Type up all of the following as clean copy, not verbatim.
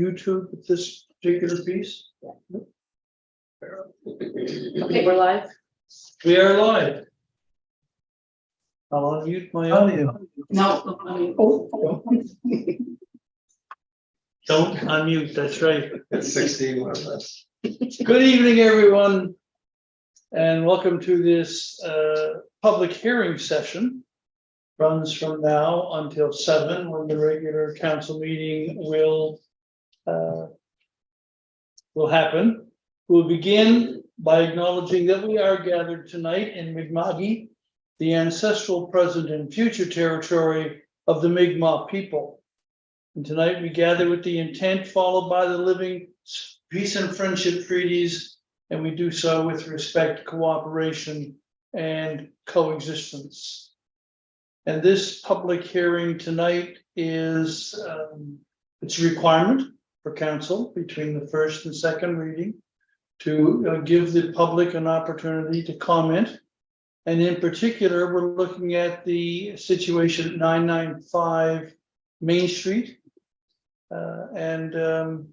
YouTube with this particular piece? Okay, we're live. We are live. I'll unmute my audio. No, I mean, Don't unmute, that's right. It's 16 of us. Good evening, everyone, and welcome to this public hearing session. Runs from now until 7, when the regular council meeting will happen. We'll begin by acknowledging that we are gathered tonight in Mi'kma'ki, the ancestral, present, and future territory of the Mi'kmaq people. And tonight we gather with the intent followed by the living peace and friendship treaties, and we do so with respect, cooperation, and coexistence. And this public hearing tonight is it's a requirement for council between the first and second reading to give the public an opportunity to comment. And in particular, we're looking at the situation at 995 Main Street and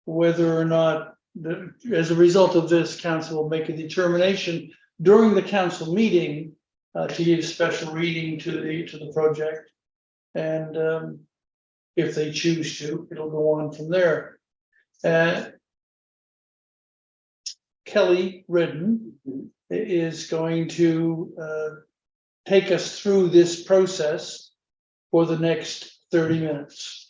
whether or not, as a result of this, council will make a determination during the council meeting to give special reading to the project, and if they choose to, it'll go on from there. Kelly Redden is going to take us through this process for the next 30 minutes.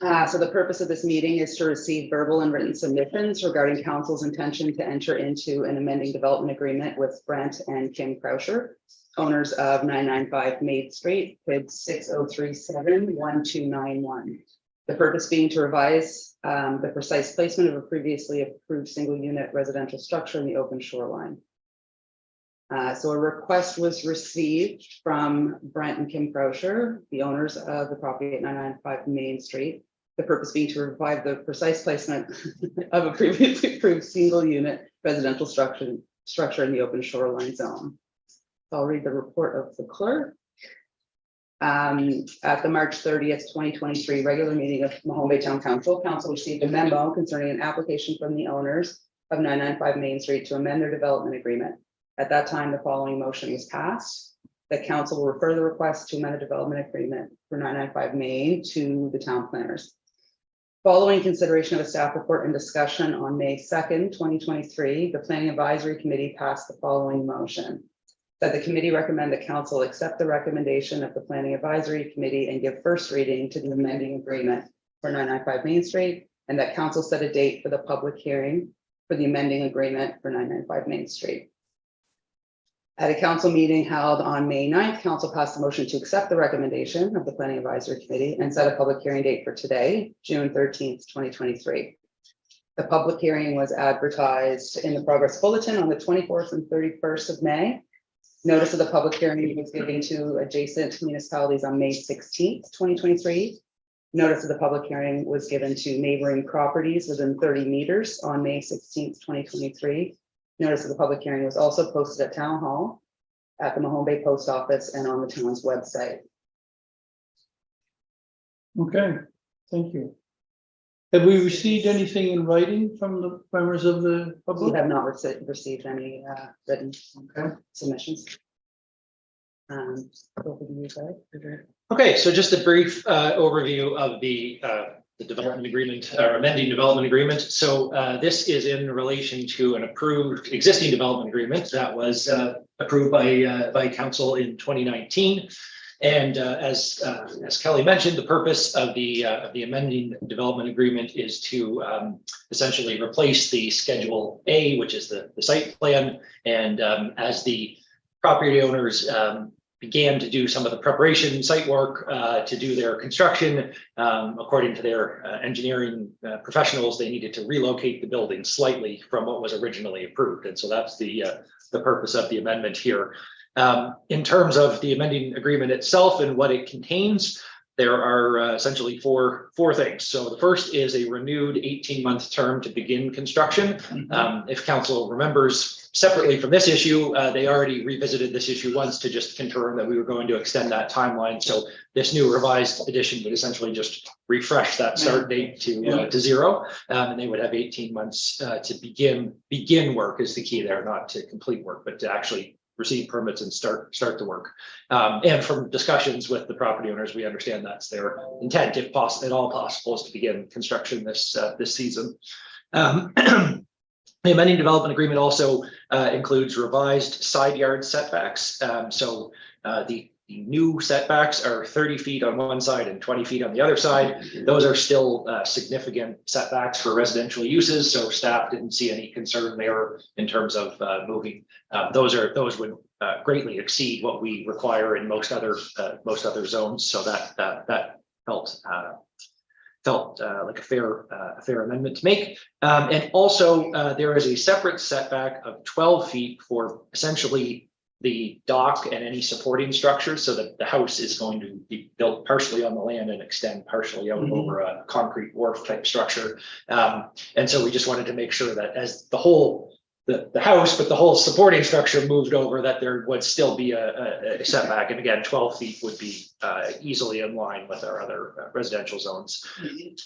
So the purpose of this meeting is to receive verbal and written submissions regarding council's intention to enter into an amending development agreement with Brent and Kim Krauscher, owners of 995 Main Street, PID 6037-1291. The purpose being to revise the precise placement of a previously approved single unit residential structure in the open shoreline. So a request was received from Brent and Kim Krauscher, the owners of the property at 995 Main Street. The purpose being to revive the precise placement of a previously approved single unit residential structure in the open shoreline zone. I'll read the report of the clerk. At the March 30th, 2023 regular meeting of Mahone Bay Town Council, council received a memo concerning an application from the owners of 995 Main Street to amend their development agreement. At that time, the following motion was passed: that council will refer the request to amend the development agreement for 995 Main to the town planners. Following consideration of a staff report and discussion on May 2nd, 2023, the Planning Advisory Committee passed the following motion: that the committee recommend that council accept the recommendation of the Planning Advisory Committee and give first reading to the amending agreement for 995 Main Street, and that council set a date for the public hearing for the amending agreement for 995 Main Street. At a council meeting held on May 9th, council passed a motion to accept the recommendation of the Planning Advisory Committee and set a public hearing date for today, June 13th, 2023. The public hearing was advertised in the Progress Bulletin on the 24th and 31st of May. Notice of the public hearing was given to adjacent municipalities on May 16th, 2023. Notice of the public hearing was given to neighboring properties within 30 meters on May 16th, 2023. Notice of the public hearing was also posted at Town Hall, at the Mahone Bay Post Office, and on the town's website. Okay, thank you. Have we received anything in writing from the members of the We public? have not received any written submissions. Over to you, Greg. Okay, so just a brief overview of the development agreement or amending development agreement. So this is in relation to an approved existing development agreement that was approved by council in 2019. And as Kelly mentioned, the purpose of the amending development agreement is to essentially replace the Schedule A, which is the site plan. And as the property owners began to do some of the preparation site work to do their construction, according to their engineering professionals, they needed to relocate the building slightly from what was originally approved. And so that's the purpose of the amendment here. In terms of the amending agreement itself and what it contains, there are essentially four things. So the first is a renewed 18-month term to begin construction. If council remembers separately from this issue, they already revisited this issue once to just confirm that we were going to extend that timeline. So this new revised edition would essentially just refresh that start date to 0, and they would have 18 months to begin work is the key there, not to complete work, but to actually receive permits and start the work. And from discussions with the property owners, we understand that's their intent, if possible, at all possible, is to begin construction this season. The amending development agreement also includes revised side yard setbacks. So the new setbacks are 30 feet on one side and 20 feet on the other side. Those are still significant setbacks for residential uses, so staff didn't see any concern there in terms of moving. Those would greatly exceed what we require in most other zones. So that felt like a fair amendment to make. And also there is a separate setback of 12 feet for essentially the dock and any supporting structures, so that the house is going to be built partially on the land and extend partially out over a concrete wharf type structure. And so we just wanted to make sure that as the house, but the whole supporting structure moved over, that there would still be a setback. And again, 12 feet would be easily in line with our other residential zones.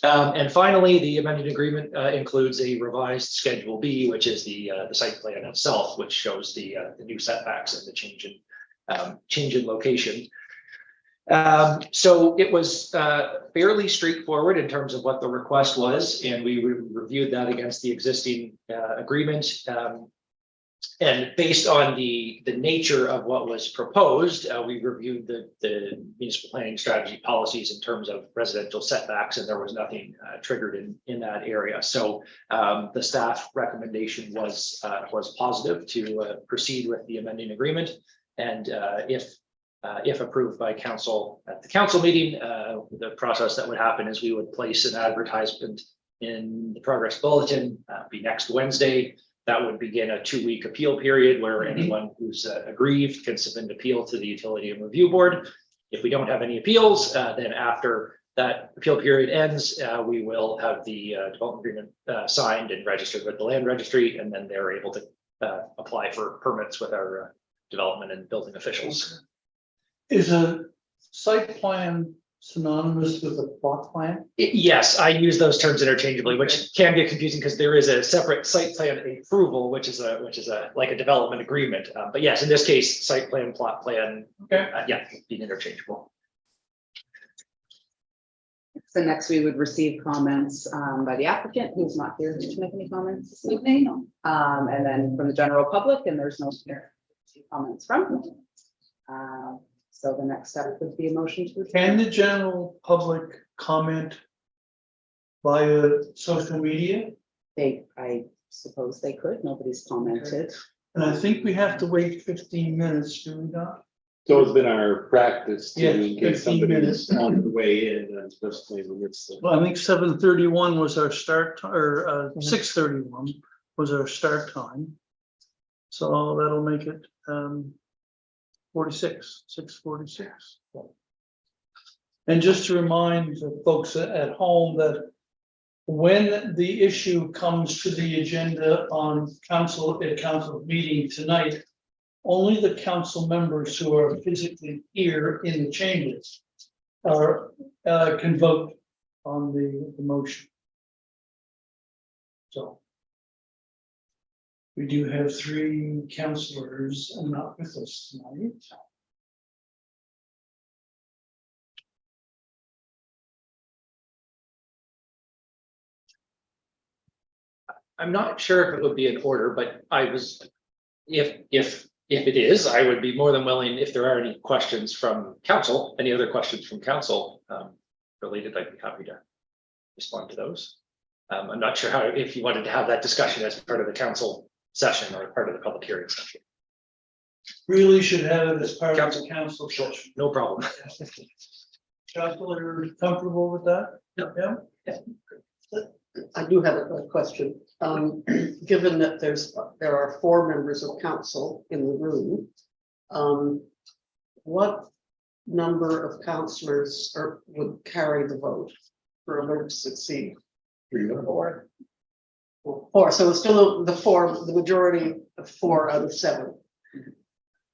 And finally, the amended agreement includes a revised Schedule B, which is the site plan itself, which shows the new setbacks and the change in location. So it was fairly straightforward in terms of what the request was, and we reviewed that against the existing agreement. And based on the nature of what was proposed, we reviewed the municipal planning strategy policies in terms of residential setbacks, and there was nothing triggered in that area. So the staff recommendation was positive to proceed with the amending agreement, and if approved by council at the council meeting, the process that would happen is we would place an advertisement in the progress bulletin, be next Wednesday. That would begin a 2-week appeal period where anyone who's aggrieved can submit an appeal to the Utility and Review Board. If we don't have any appeals, then after that appeal period ends, we will have the development agreement signed and registered with the land registry, and then they're able to apply for permits with our development and building officials. Is a site plan synonymous with a plot plan? Yes, I use those terms interchangeably, which can get confusing because there is a separate site plan approval, which is like a development agreement. But yes, in this case, site plan, plot plan, Okay. yeah, being interchangeable. So next we would receive comments by the applicant, who's not here to make any comments this evening. And then from the general public, and there's no here to see comments from. So the next step would be a motion to. Can the general public comment via social media? I suppose they could, nobody's commented. And I think we have to wait 15 minutes, do we not? So it's been our practice Yeah, to get 15 somebody minutes. on the way in, and especially when it's. Well, I think 7:31 was our start, or 6:31 was our start time. So that'll make it 6:46. And just to remind the folks at home that when the issue comes to the agenda on council meeting tonight, only the council members who are physically here in the chambers can vote on the motion. So we do have 3 councillors not with us tonight. I'm not sure if it would be in order, but if it is, I would be more than willing, if there are any questions from council, any other questions from council related, I'd be happy to respond to those. I'm not sure if you wanted to have that discussion as part of the council session or part of the public hearing session. Really should have it as part of the council session. No problem. Councilor, comfortable with that? Yeah. I do have a question. Given that there are 4 members of council in the room, what number of counselors would carry the vote for a vote to succeed? Four. Four, so it's still the majority of 4 out of 7.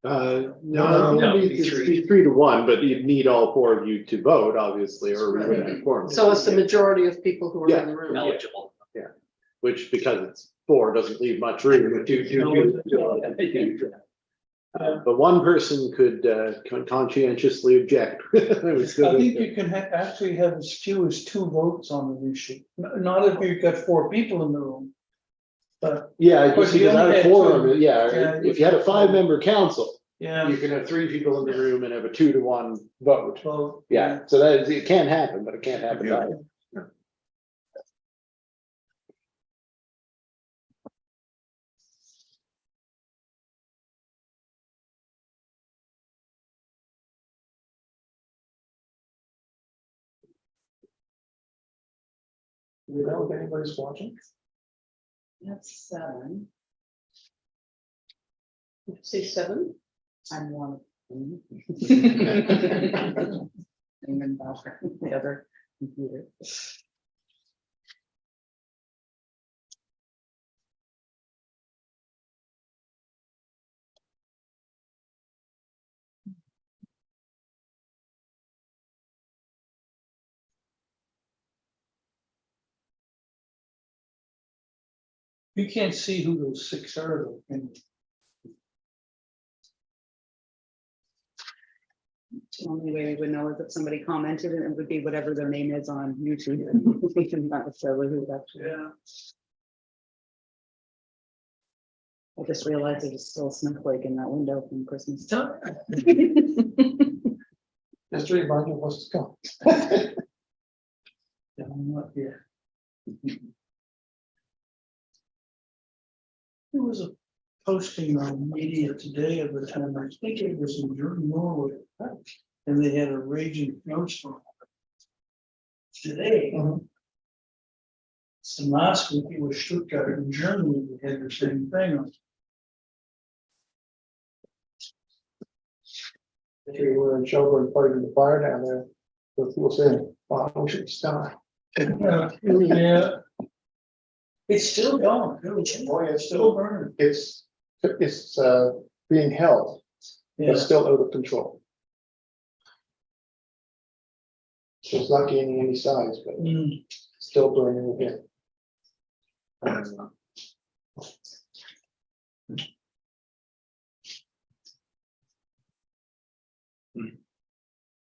No, No, it'd be 3 to 1, but you'd need all 4 of you to vote, obviously, or we wouldn't have quorum. So it's the majority of people who are in the room. Eligible. Which, because it's 4, doesn't leave much room to. But one person could conscientiously object. I think you can actually have as few as 2 votes on the issue, not if you've got 4 people in the room. But, Yeah, Of course, just you because only our had quorum, two. yeah, Yeah, if you had a 5-member council, yeah, you can have 3 people in the room and have a 2 to 1 vote. so. Yeah, so it can happen, but it can't happen. either. You know if anybody's watching? That's 7. Say 7. I'm one. of them. And then the other computer. You can't see who those 6 are, though, can you? The only way we would know is if somebody commented, and it would be whatever their name is on YouTube. We can not necessarily who it actually. Yeah. I just realized there's still a snowflake in that window from Christmas. Just to remind you what's to come. Yeah, I'm not here. There was a posting on media today of the time, I think it was in Norway, and they had a raging snowstorm. Today. So last week it was Stuttgart in Germany, they had the same thing. We were in Shelburne fighting the fire down there, so people saying, wow, we should stop. Yeah. It's still going. Oh, yeah, It's still burning. It's being held, but Yeah. still out of control. So it's not gaining any size, but Mm. still burning again.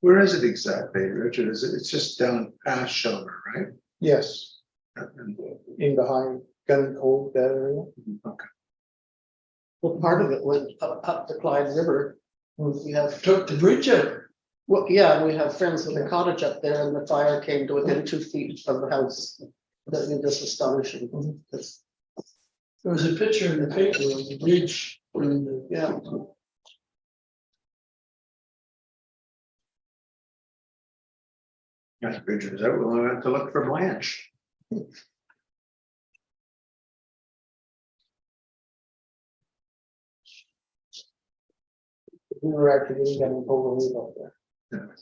Where is it exactly, Richard? Is it, it's just down past Shelburne, right? Yes, And- in behind Gun Cove, that area. Okay. Well, part of it went up the Clyde River. We have, Took the bridge out. well, yeah, we have friends with a cottage up there and the fire came to within 2 feet of the house. That is just astonishing. That's- There was a picture in the paper of the bridge. And the- Yeah, Yes, Richard, that we went to look for Blanche. We were actually in Gun Cove up there.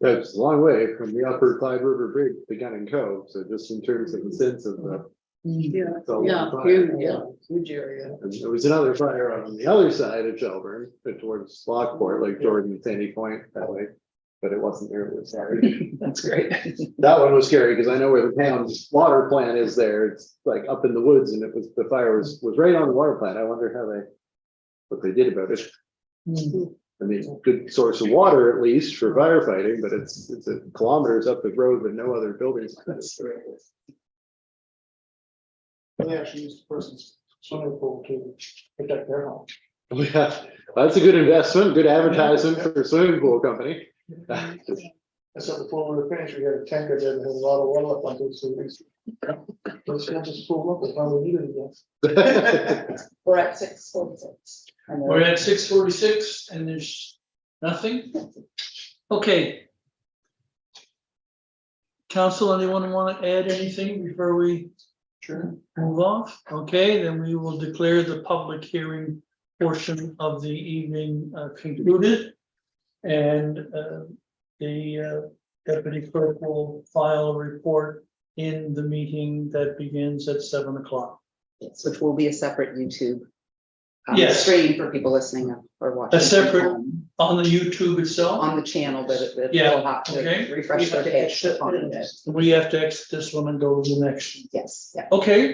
That's a long way from the upper Clyde River Bridge to Gunning Cove, so just in terms of the sense of the. yeah, it's a long yeah, fire. huge, yeah, huge area. And there was another fire on the other side of Shelburne, but towards Lockport, like Jordan, Sandy Point, that way. But it wasn't nearly as scary. That's great. That one was scary because I know where the town's water plant is there. It's like up in the woods and the fire was right on the water plant. I wonder what they did about it. Mm. I mean, good source of water at least for firefighting, but it's a kilometers up the road with no other buildings. They actually used the person's swimming pool to protect their home. Yeah, that's a good investment, good advertisement for a swimming pool company. Except before we were finished, we had a tanker there that had a lot of water up on it, so let's just pull up if I would need it again. We're at 6:46. We're at 6:46 and there's nothing? Okay. Council, anyone want to add anything before we move off? Okay, then we will declare the public hearing portion of the evening concluded. And the deputy clerk will file a report in the meeting that begins at 7 o'clock. Which will be a separate YouTube. Yes. Stream for people listening or watching. A separate- from home, On the YouTube itself, On the channel, but it Yeah, will have okay. to refresh their page. to find it. we have to exit this one and go to the next. Yes, yeah. Okay,